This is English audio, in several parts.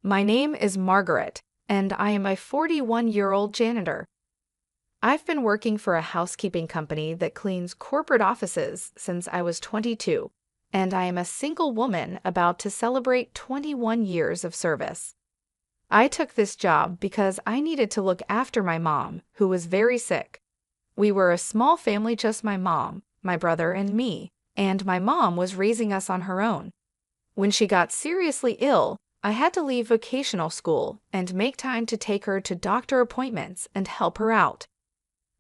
My name is Margaret, and I am a 41-year-old janitor. I've been working for a housekeeping company that cleans corporate offices since I was 22, and I am a single woman about to celebrate 21 years of service. I took this job because I needed to look after my mom, who was very sick. We were a small family, just my mom, my brother, and me, and my mom was raising us on her own. When she got seriously ill, I had to leave vocational school and make time to take her to doctor appointments and help her out.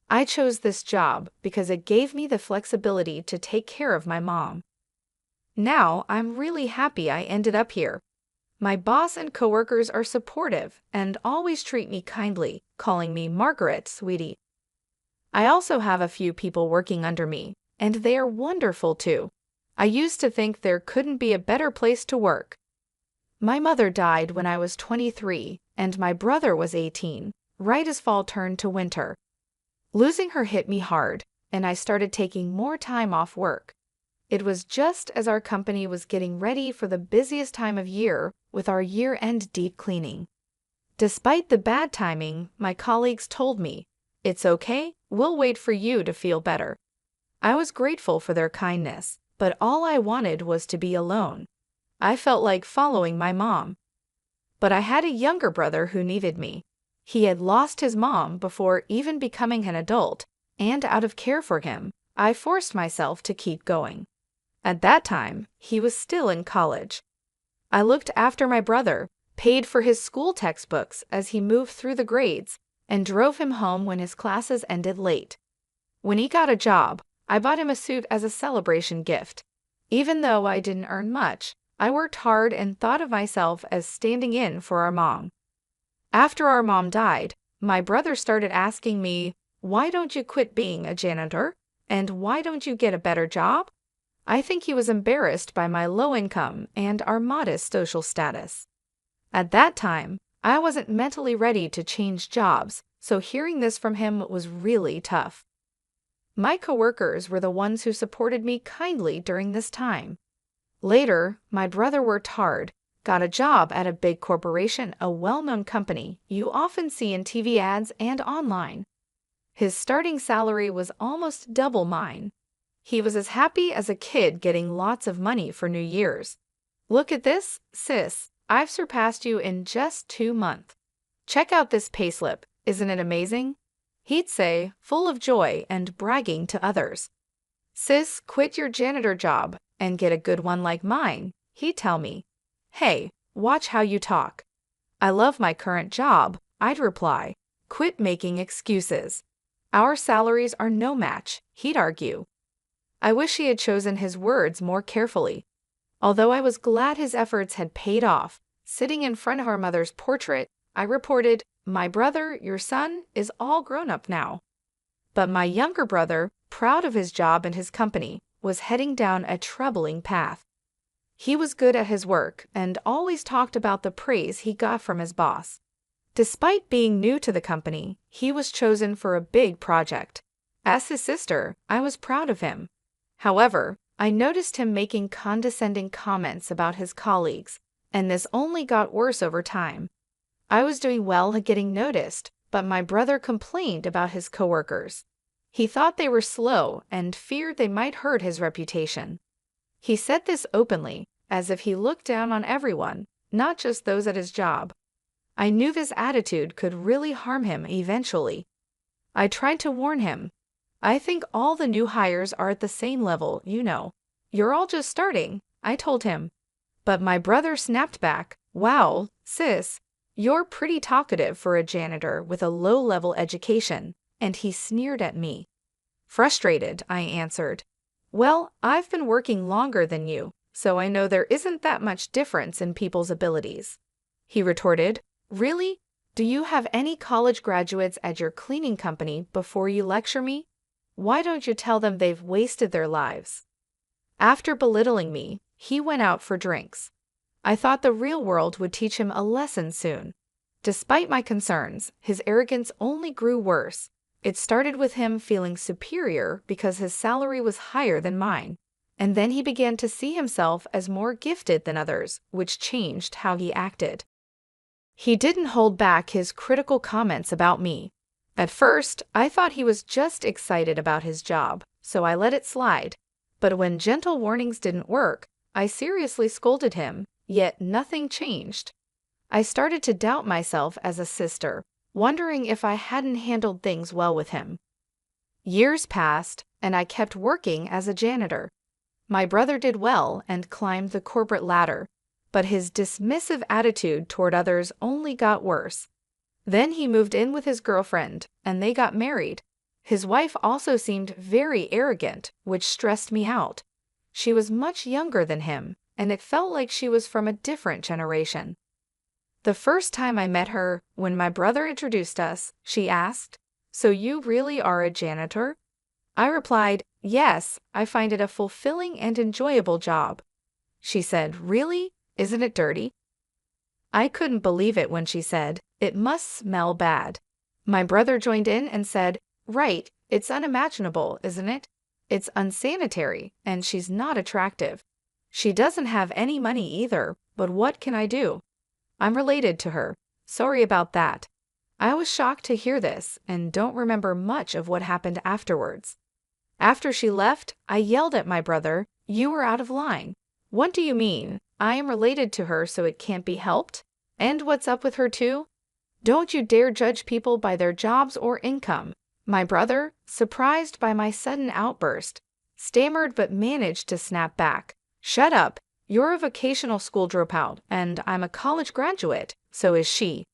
I chose this job because it gave me the flexibility to take care of my mom. Now I'm really happy I ended up here. My boss and coworkers are supportive and always treat me kindly, calling me Margaret, sweetie. I also have a few people working under me, and they are wonderful too. I used to think there couldn't be a better place to work. My mother died when I was 23, and my brother was 18, right as fall turned to winter. Losing her hit me hard, and I started taking more time off work. It was just as our company was getting ready for the busiest time of year with our year-end deep cleaning. Despite the bad timing, my colleagues told me, "It's okay, we'll wait for you to feel better." I was grateful for their kindness, but all I wanted was to be alone. I felt like following my mom. But I had a younger brother who needed me. He had lost his mom before even becoming an adult, and out of care for him, I forced myself to keep going. At that time, he was still in college. I looked after my brother, paid for his school textbooks as he moved through the grades, and drove him home when his classes ended late. When he got a job, I bought him a suit as a celebration gift. Even though I didn't earn much, I worked hard and thought of myself as standing in for our mom. After our mom died, my brother started asking me, "Why don't you quit being a janitor? And why don't you get a better job?" I think he was embarrassed by my low income and our modest social status. At that time, I wasn't mentally ready to change jobs, so hearing this from him was really tough. My coworkers were the ones who supported me kindly during this time. Later, my brother worked hard, got a job at a big corporation, a well-known company you often see in TV ads and online. His starting salary was almost double mine. He was as happy as a kid getting lots of money for New Year's. "Look at this, sis, I've surpassed you in just 2 months. Check out this payslip, isn't it amazing?" He'd say, full of joy and bragging to others. "Sis, quit your janitor job and get a good one like mine," he'd tell me. "Hey, watch how you talk." "I love my current job," I'd reply. "Quit making excuses. Our salaries are no match," he'd argue. I wish he had chosen his words more carefully. Although I was glad his efforts had paid off, sitting in front of our mother's portrait, I reported, "My brother, your son, is all grown up now." But my younger brother, proud of his job and his company, was heading down a troubling path. He was good at his work and always talked about the praise he got from his boss. Despite being new to the company, he was chosen for a big project. As his sister, I was proud of him. However, I noticed him making condescending comments about his colleagues, and this only got worse over time. I was doing well at getting noticed, but my brother complained about his coworkers. He thought they were slow and feared they might hurt his reputation. He said this openly, as if he looked down on everyone, not just those at his job. I knew this attitude could really harm him eventually. I tried to warn him. "I think all the new hires are at the same level, you know. You're all just starting," I told him. But my brother snapped back, "Wow, sis, you're pretty talkative for a janitor with a low-level education," and he sneered at me. Frustrated, I answered, "Well, I've been working longer than you, so I know there isn't that much difference in people's abilities." He retorted, "Really? Do you have any college graduates at your cleaning company before you lecture me? Why don't you tell them they've wasted their lives?" After belittling me, he went out for drinks. I thought the real world would teach him a lesson soon. Despite my concerns, his arrogance only grew worse. It started with him feeling superior because his salary was higher than mine, and then he began to see himself as more gifted than others, which changed how he acted. He didn't hold back his critical comments about me. At first, I thought he was just excited about his job, so I let it slide. But when gentle warnings didn't work, I seriously scolded him, yet nothing changed. I started to doubt myself as a sister, wondering if I hadn't handled things well with him. Years passed, and I kept working as a janitor. My brother did well and climbed the corporate ladder, but his dismissive attitude toward others only got worse. Then he moved in with his girlfriend, and they got married. His wife also seemed very arrogant, which stressed me out. She was much younger than him, and it felt like she was from a different generation. The first time I met her, when my brother introduced us, she asked, "So you really are a janitor?" I replied, "Yes, I find it a fulfilling and enjoyable job." She said, "Really? Isn't it dirty?" I couldn't believe it when she said, "It must smell bad." My brother joined in and said, "Right, it's unimaginable, isn't it? It's unsanitary, and she's not attractive. She doesn't have any money either, but what can I do? I'm related to her. Sorry about that." I was shocked to hear this and don't remember much of what happened afterwards. After she left, I yelled at my brother, "You were out of line. What do you mean? I am related to her, so it can't be helped? And what's up with her too? Don't you dare judge people by their jobs or income." My brother, surprised by my sudden outburst, stammered but managed to snap back. "Shut up. You're a vocational school dropout, and I'm a college graduate, so is she.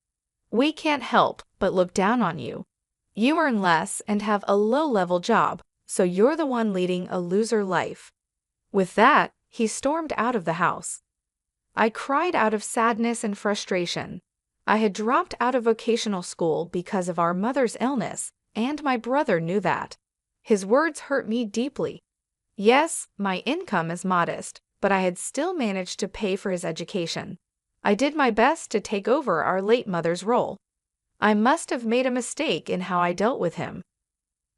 We can't help but look down on you. You earn less and have a low-level job, so you're the one leading a loser life." With that, he stormed out of the house. I cried out of sadness and frustration. I had dropped out of vocational school because of our mother's illness, and my brother knew that. His words hurt me deeply. Yes, my income is modest, but I had still managed to pay for his education. I did my best to take over our late mother's role. I must have made a mistake in how I dealt with him.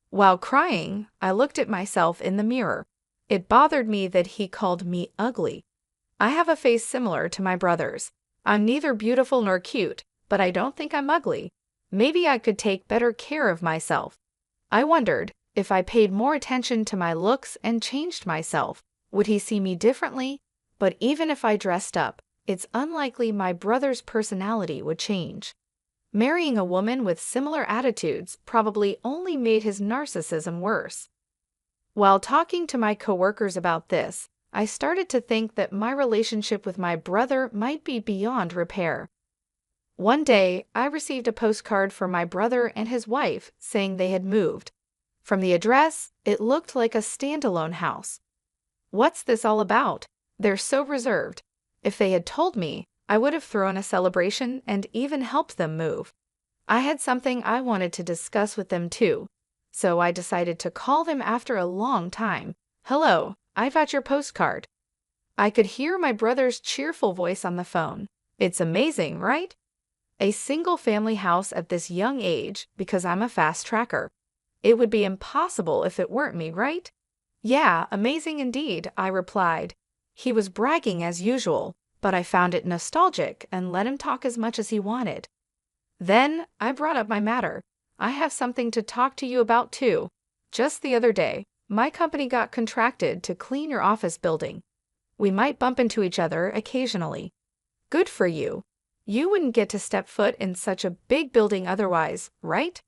While crying, I looked at myself in the mirror. It bothered me that he called me ugly. I have a face similar to my brother's. I'm neither beautiful nor cute, but I don't think I'm ugly. Maybe I could take better care of myself. I wondered, if I paid more attention to my looks and changed myself, would he see me differently? But even if I dressed up, it's unlikely my brother's personality would change. Marrying a woman with similar attitudes probably only made his narcissism worse. While talking to my coworkers about this, I started to think that my relationship with my brother might be beyond repair. One day, I received a postcard from my brother and his wife saying they had moved. From the address, it looked like a standalone house. What's this all about? They're so reserved. If they had told me, I would have thrown a celebration and even helped them move. I had something I wanted to discuss with them too, so I decided to call them after a long time. "Hello, I got your postcard." I could hear my brother's cheerful voice on the phone. "It's amazing, right? A single-family house at this young age because I'm a fast tracker. It would be impossible if it weren't me, right?" "Yeah, amazing indeed," I replied. He was bragging as usual, but I found it nostalgic and let him talk as much as he wanted. Then I brought up my matter. "I have something to talk to you about too. Just the other day, my company got contracted to clean your office building. We might bump into each other occasionally." "Good for you. You wouldn't get to step foot in such a big building otherwise, right?"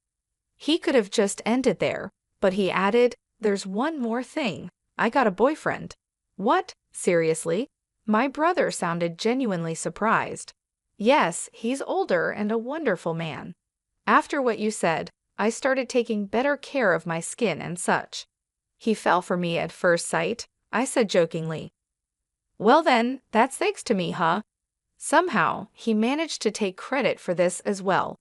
He could have just ended there, but he added, "There's one more thing. I got a boyfriend." "What? Seriously?" My brother sounded genuinely surprised. "Yes, he's older and a wonderful man. After what you said, I started taking better care of my skin and such." "He fell for me at first sight," I said jokingly. "Well then, that's thanks to me, huh?" Somehow, he managed to take credit for this as well.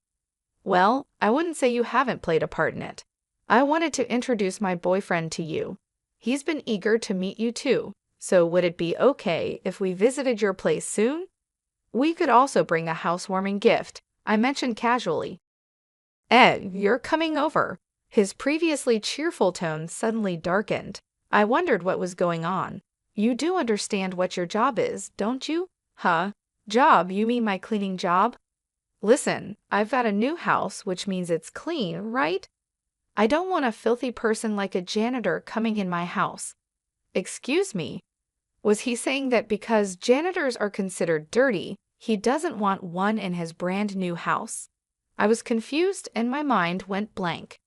"Well, I wouldn't say you haven't played a part in it. I wanted to introduce my boyfriend to you. He's been eager to meet you too, so would it be okay if we visited your place soon? We could also bring a housewarming gift," I mentioned casually. "Ed, you're coming over." His previously cheerful tone suddenly darkened. I wondered what was going on. "You do understand what your job is, don't you?" "Huh? Job? You mean my cleaning job?" Listen, I've got a new house, which means it's clean, right? I don't want a filthy person like a janitor coming in my house. Excuse me. Was he saying that because janitors are considered dirty, he doesn't want one in his brand new house? I was confused and my mind went blank.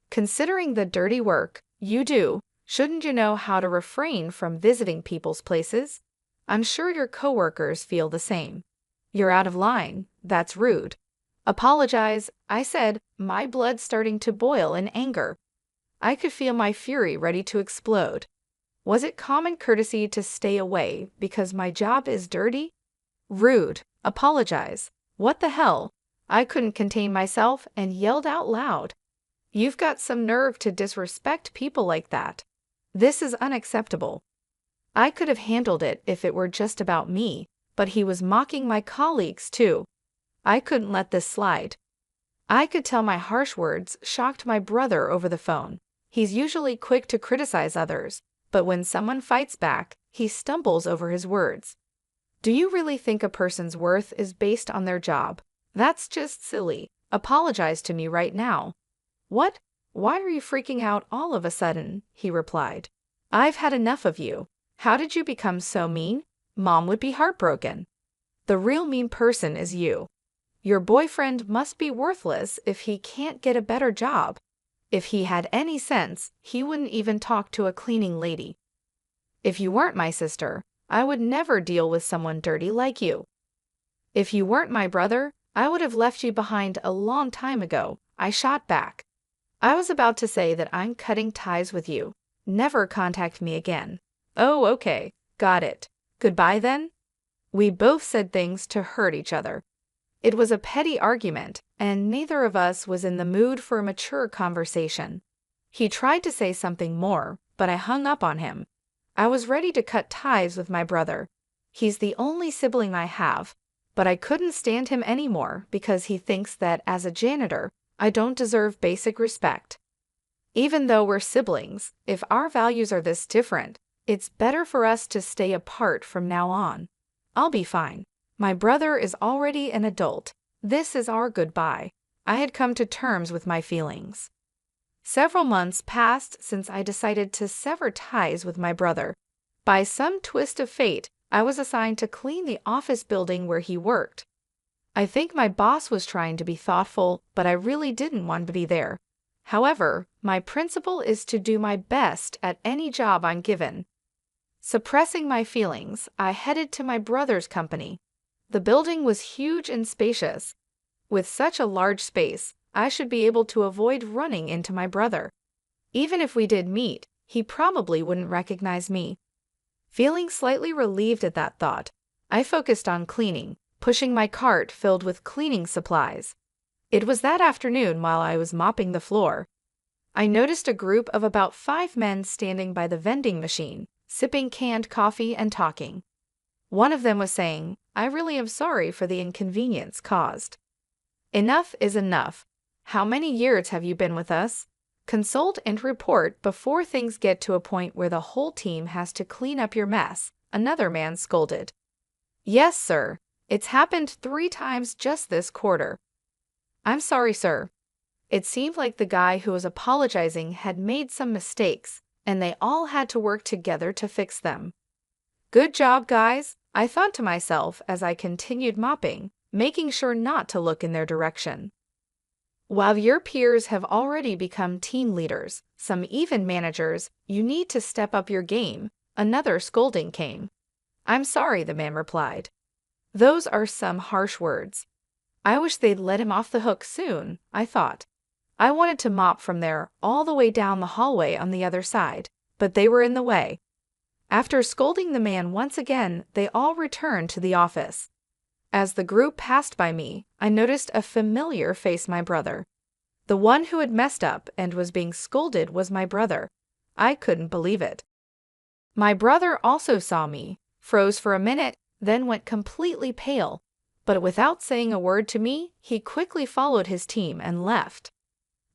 Considering the dirty work you do, shouldn't you know how to refrain from visiting people's places? I'm sure your coworkers feel the same. You're out of line. That's rude. Apologize, I said, my blood starting to boil in anger. I could feel my fury ready to explode. Was it common courtesy to stay away because my job is dirty? Rude. Apologize. What the hell? I couldn't contain myself and yelled out loud. You've got some nerve to disrespect people like that. This is unacceptable. I could have handled it if it were just about me, but he was mocking my colleagues too. I couldn't let this slide. I could tell my harsh words shocked my brother over the phone. He's usually quick to criticize others, but when someone fights back, he stumbles over his words. Do you really think a person's worth is based on their job? That's just silly. Apologize to me right now. What? Why are you freaking out all of a sudden? He replied. I've had enough of you. How did you become so mean? Mom would be heartbroken. The real mean person is you. Your boyfriend must be worthless if he can't get a better job. If he had any sense, he wouldn't even talk to a cleaning lady. If you weren't my sister, I would never deal with someone dirty like you. If you weren't my brother, I would have left you behind a long time ago, I shot back. I was about to say that I'm cutting ties with you. Never contact me again. Oh, okay. Got it. Goodbye then? We both said things to hurt each other. It was a petty argument, and neither of us was in the mood for a mature conversation. He tried to say something more, but I hung up on him. I was ready to cut ties with my brother. He's the only sibling I have, but I couldn't stand him anymore because he thinks that as a janitor, I don't deserve basic respect. Even though we're siblings, if our values are this different, it's better for us to stay apart from now on. I'll be fine. My brother is already an adult. This is our goodbye. I had come to terms with my feelings. Several months passed since I decided to sever ties with my brother. By some twist of fate, I was assigned to clean the office building where he worked. I think my boss was trying to be thoughtful, but I really didn't want to be there. However, my principle is to do my best at any job I'm given. Suppressing my feelings, I headed to my brother's company. The building was huge and spacious. With such a large space, I should be able to avoid running into my brother. Even if we did meet, he probably wouldn't recognize me. Feeling slightly relieved at that thought, I focused on cleaning, pushing my cart filled with cleaning supplies. It was that afternoon while I was mopping the floor. I noticed a group of about 5 men standing by the vending machine, sipping canned coffee and talking. One of them was saying, I really am sorry for the inconvenience caused. Enough is enough. How many years have you been with us? Consult and report before things get to a point where the whole team has to clean up your mess, another man scolded. Yes, sir. It's happened 3 times just this quarter. I'm sorry, sir. It seemed like the guy who was apologizing had made some mistakes, and they all had to work together to fix them. Good job, guys, I thought to myself as I continued mopping, making sure not to look in their direction. While your peers have already become team leaders, some even managers, you need to step up your game. Another scolding came. I'm sorry, the man replied. Those are some harsh words. I wish they'd let him off the hook soon, I thought. I wanted to mop from there all the way down the hallway on the other side, but they were in the way. After scolding the man once again, they all returned to the office. As the group passed by me, I noticed a familiar face, my brother. The one who had messed up and was being scolded was my brother. I couldn't believe it. My brother also saw me, froze for a minute, then went completely pale. But without saying a word to me, he quickly followed his team and left.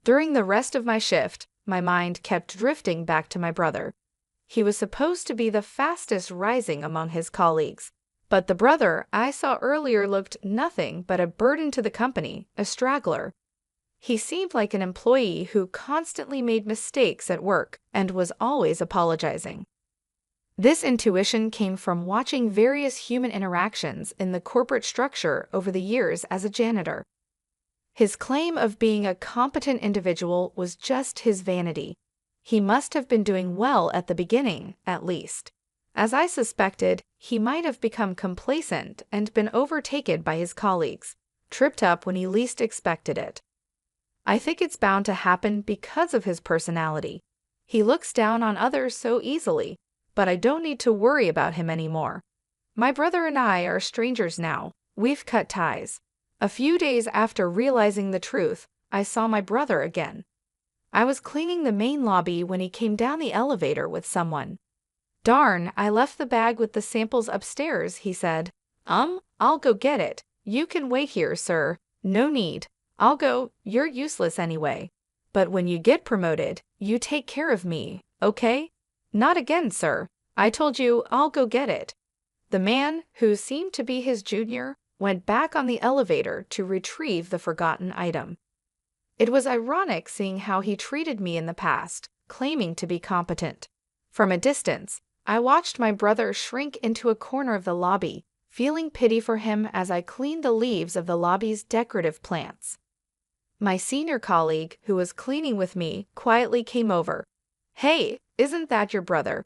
During the rest of my shift, my mind kept drifting back to my brother. He was supposed to be the fastest rising among his colleagues, But the brother I saw earlier looked nothing but a burden to the company, a straggler. He seemed like an employee who constantly made mistakes at work and was always apologizing. This intuition came from watching various human interactions in the corporate structure over the years as a janitor. His claim of being a competent individual was just his vanity. He must have been doing well at the beginning, at least. As I suspected, he might have become complacent and been overtaken by his colleagues, tripped up when he least expected it. I think it's bound to happen because of his personality. He looks down on others so easily, but I don't need to worry about him anymore. My brother and I are strangers now. We've cut ties. A few days after realizing the truth, I saw my brother again. I was cleaning the main lobby when he came down the elevator with someone. "Darn, I left the bag with the samples upstairs," he said. I'll go get it. You can wait here, sir. No need. I'll go, you're useless anyway. But when you get promoted, you take care of me, okay? Not again, sir. I told you I'll go get it. The man, who seemed to be his junior, went back on the elevator to retrieve the forgotten item. It was ironic seeing how he treated me in the past, claiming to be competent. From a distance, I watched my brother shrink into a corner of the lobby, feeling pity for him as I cleaned the leaves of the lobby's decorative plants. My senior colleague, who was cleaning with me, quietly came over. "Hey, isn't that your brother?"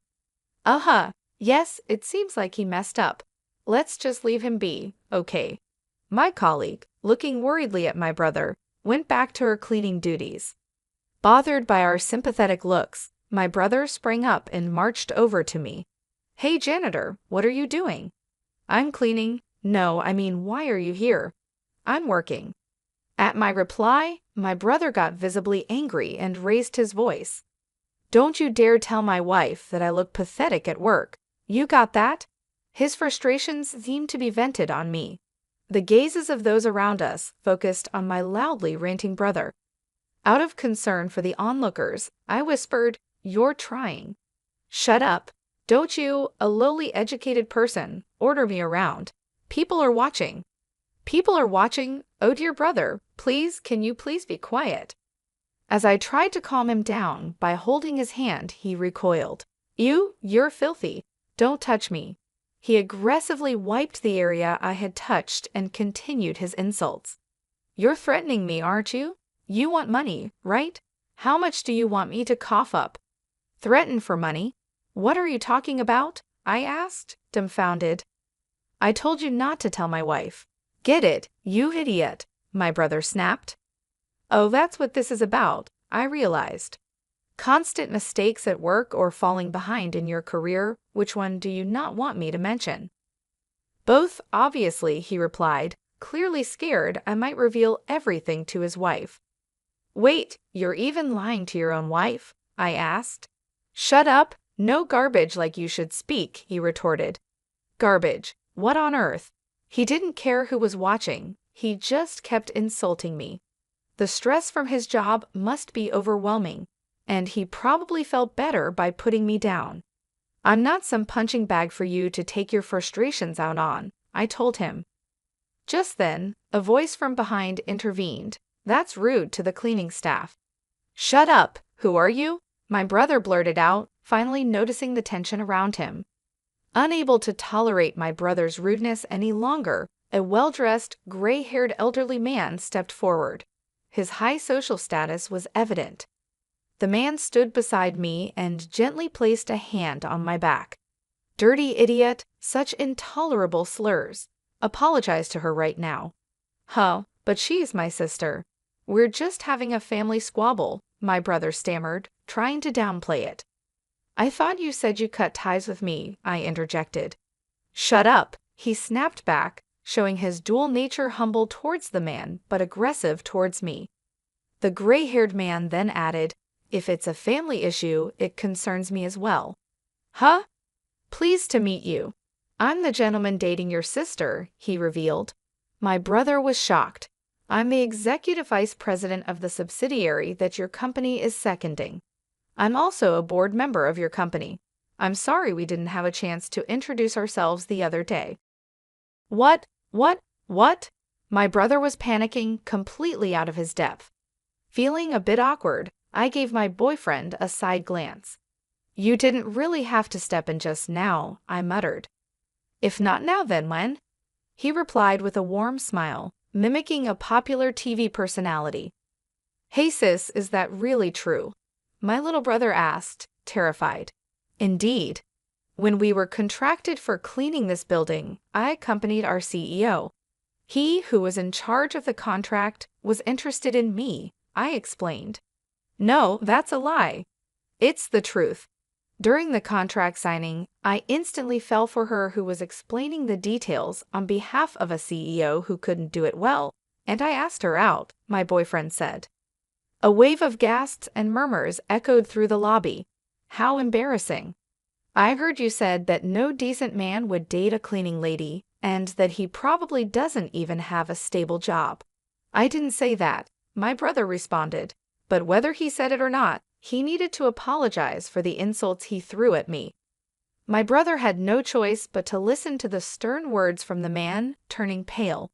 "Uh-huh. Yes, it seems like he messed up. Let's just leave him be, okay." My colleague, looking worriedly at my brother, went back to her cleaning duties. Bothered by our sympathetic looks, my brother sprang up and marched over to me. "Hey, janitor, what are you doing?" "I'm cleaning." "No, I mean, why are you here?" "I'm working." At my reply, my brother got visibly angry and raised his voice. "Don't you dare tell my wife that I look pathetic at work. You got that?" His frustrations seemed to be vented on me. The gazes of those around us focused on my loudly ranting brother. Out of concern for the onlookers, I whispered, "You're trying." "Shut up. Don't you, a lowly educated person, order me around. People are watching." "People are watching? Oh dear brother, can you please be quiet?" As I tried to calm him down by holding his hand, he recoiled. You're filthy. Don't touch me." He aggressively wiped the area I had touched and continued his insults. "You're threatening me, aren't you? You want money, right? How much do you want me to cough up?" "Threaten for money? What are you talking about?" I asked, dumbfounded. "I told you not to tell my wife." "Get it, you idiot," my brother snapped. Oh, that's what this is about, I realized. Constant mistakes at work or falling behind in your career, which one do you not want me to mention? "Both, obviously," he replied, clearly scared I might reveal everything to his wife. "Wait, you're even lying to your own wife?" I asked. "Shut up, no garbage like you should speak," he retorted. Garbage, what on earth? He didn't care who was watching, he just kept insulting me. The stress from his job must be overwhelming, and he probably felt better by putting me down. "I'm not some punching bag for you to take your frustrations out on," I told him. Just then, a voice from behind intervened. "That's rude to the cleaning staff." "Shut up! Who are you?" my brother blurted out, finally noticing the tension around him. Unable to tolerate my brother's rudeness any longer, a well-dressed, gray-haired elderly man stepped forward. His high social status was evident. The man stood beside me and gently placed a hand on my back. "Dirty idiot, such intolerable slurs. Apologize to her right now." "Huh, but she's my sister." "We're just having a family squabble," my brother stammered, trying to downplay it. "I thought you said you cut ties with me," I interjected. "Shut up," he snapped back, showing his dual nature, humble towards the man but aggressive towards me. The gray-haired man then added, "If it's a family issue, it concerns me as well." "Huh? Pleased to meet you. I'm the gentleman dating your sister," he revealed. My brother was shocked. "I'm the executive vice president of the subsidiary that your company is seconding. I'm also a board member of your company. I'm sorry we didn't have a chance to introduce ourselves the other day." What? What? What? My brother was panicking, completely out of his depth. Feeling a bit awkward, I gave my boyfriend a side glance. You didn't really have to step in just now, I muttered. If not now, then when? He replied with a warm smile, mimicking a popular TV personality. Hey sis, is that really true? My little brother asked, terrified. Indeed. When we were contracted for cleaning this building, I accompanied our CEO. He who was in charge of the contract was interested in me, I explained. No, that's a lie. It's the truth. During the contract signing, I instantly fell for her who was explaining the details on behalf of a CEO who couldn't do it well, and I asked her out, my boyfriend said. A wave of gasps and murmurs echoed through the lobby. How embarrassing. I heard you said that no decent man would date a cleaning lady, and that he probably doesn't even have a stable job. I didn't say that, my brother responded, but whether he said it or not, he needed to apologize for the insults he threw at me. My brother had no choice but to listen to the stern words from the man, turning pale.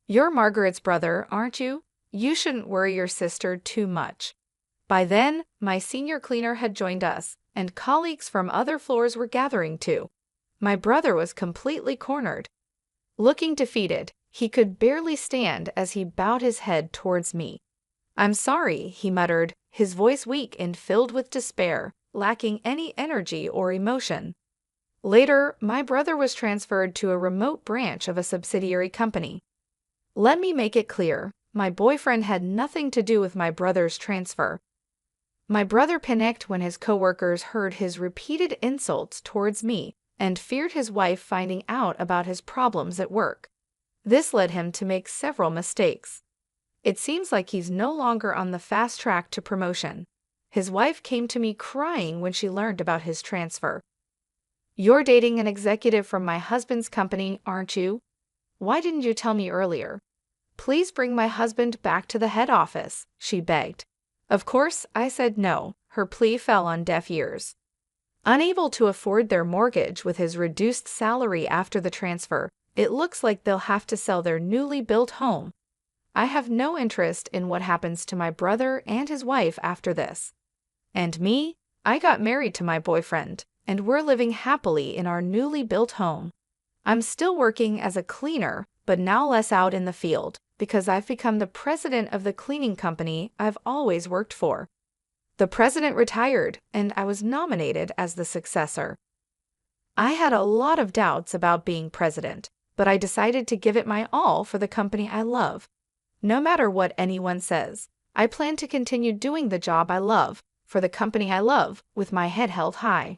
You're Margaret's brother, aren't you? You shouldn't worry your sister too much. By then, my senior cleaner had joined us, and colleagues from other floors were gathering too. My brother was completely cornered. Looking defeated, he could barely stand as he bowed his head towards me. I'm sorry, he muttered, his voice weak and filled with despair, lacking any energy or emotion. Later, my brother was transferred to a remote branch of a subsidiary company. Let me make it clear, my boyfriend had nothing to do with my brother's transfer. My brother panicked when his coworkers heard his repeated insults towards me and feared his wife finding out about his problems at work. This led him to make several mistakes. It seems like he's no longer on the fast track to promotion. His wife came to me crying when she learned about his transfer. You're dating an executive from my husband's company, aren't you? Why didn't you tell me earlier? Please bring my husband back to the head office, she begged. Of course, I said no. Her plea fell on deaf ears. Unable to afford their mortgage with his reduced salary after the transfer, it looks like they'll have to sell their newly built home. I have no interest in what happens to my brother and his wife after this. And me? I got married to my boyfriend, and we're living happily in our newly built home. I'm still working as a cleaner, but now less out in the field, because I've become the president of the cleaning company I've always worked for. The president retired, and I was nominated as the successor. I had a lot of doubts about being president, but I decided to give it my all for the company I love. No matter what anyone says, I plan to continue doing the job I love, for the company I love, with my head held high.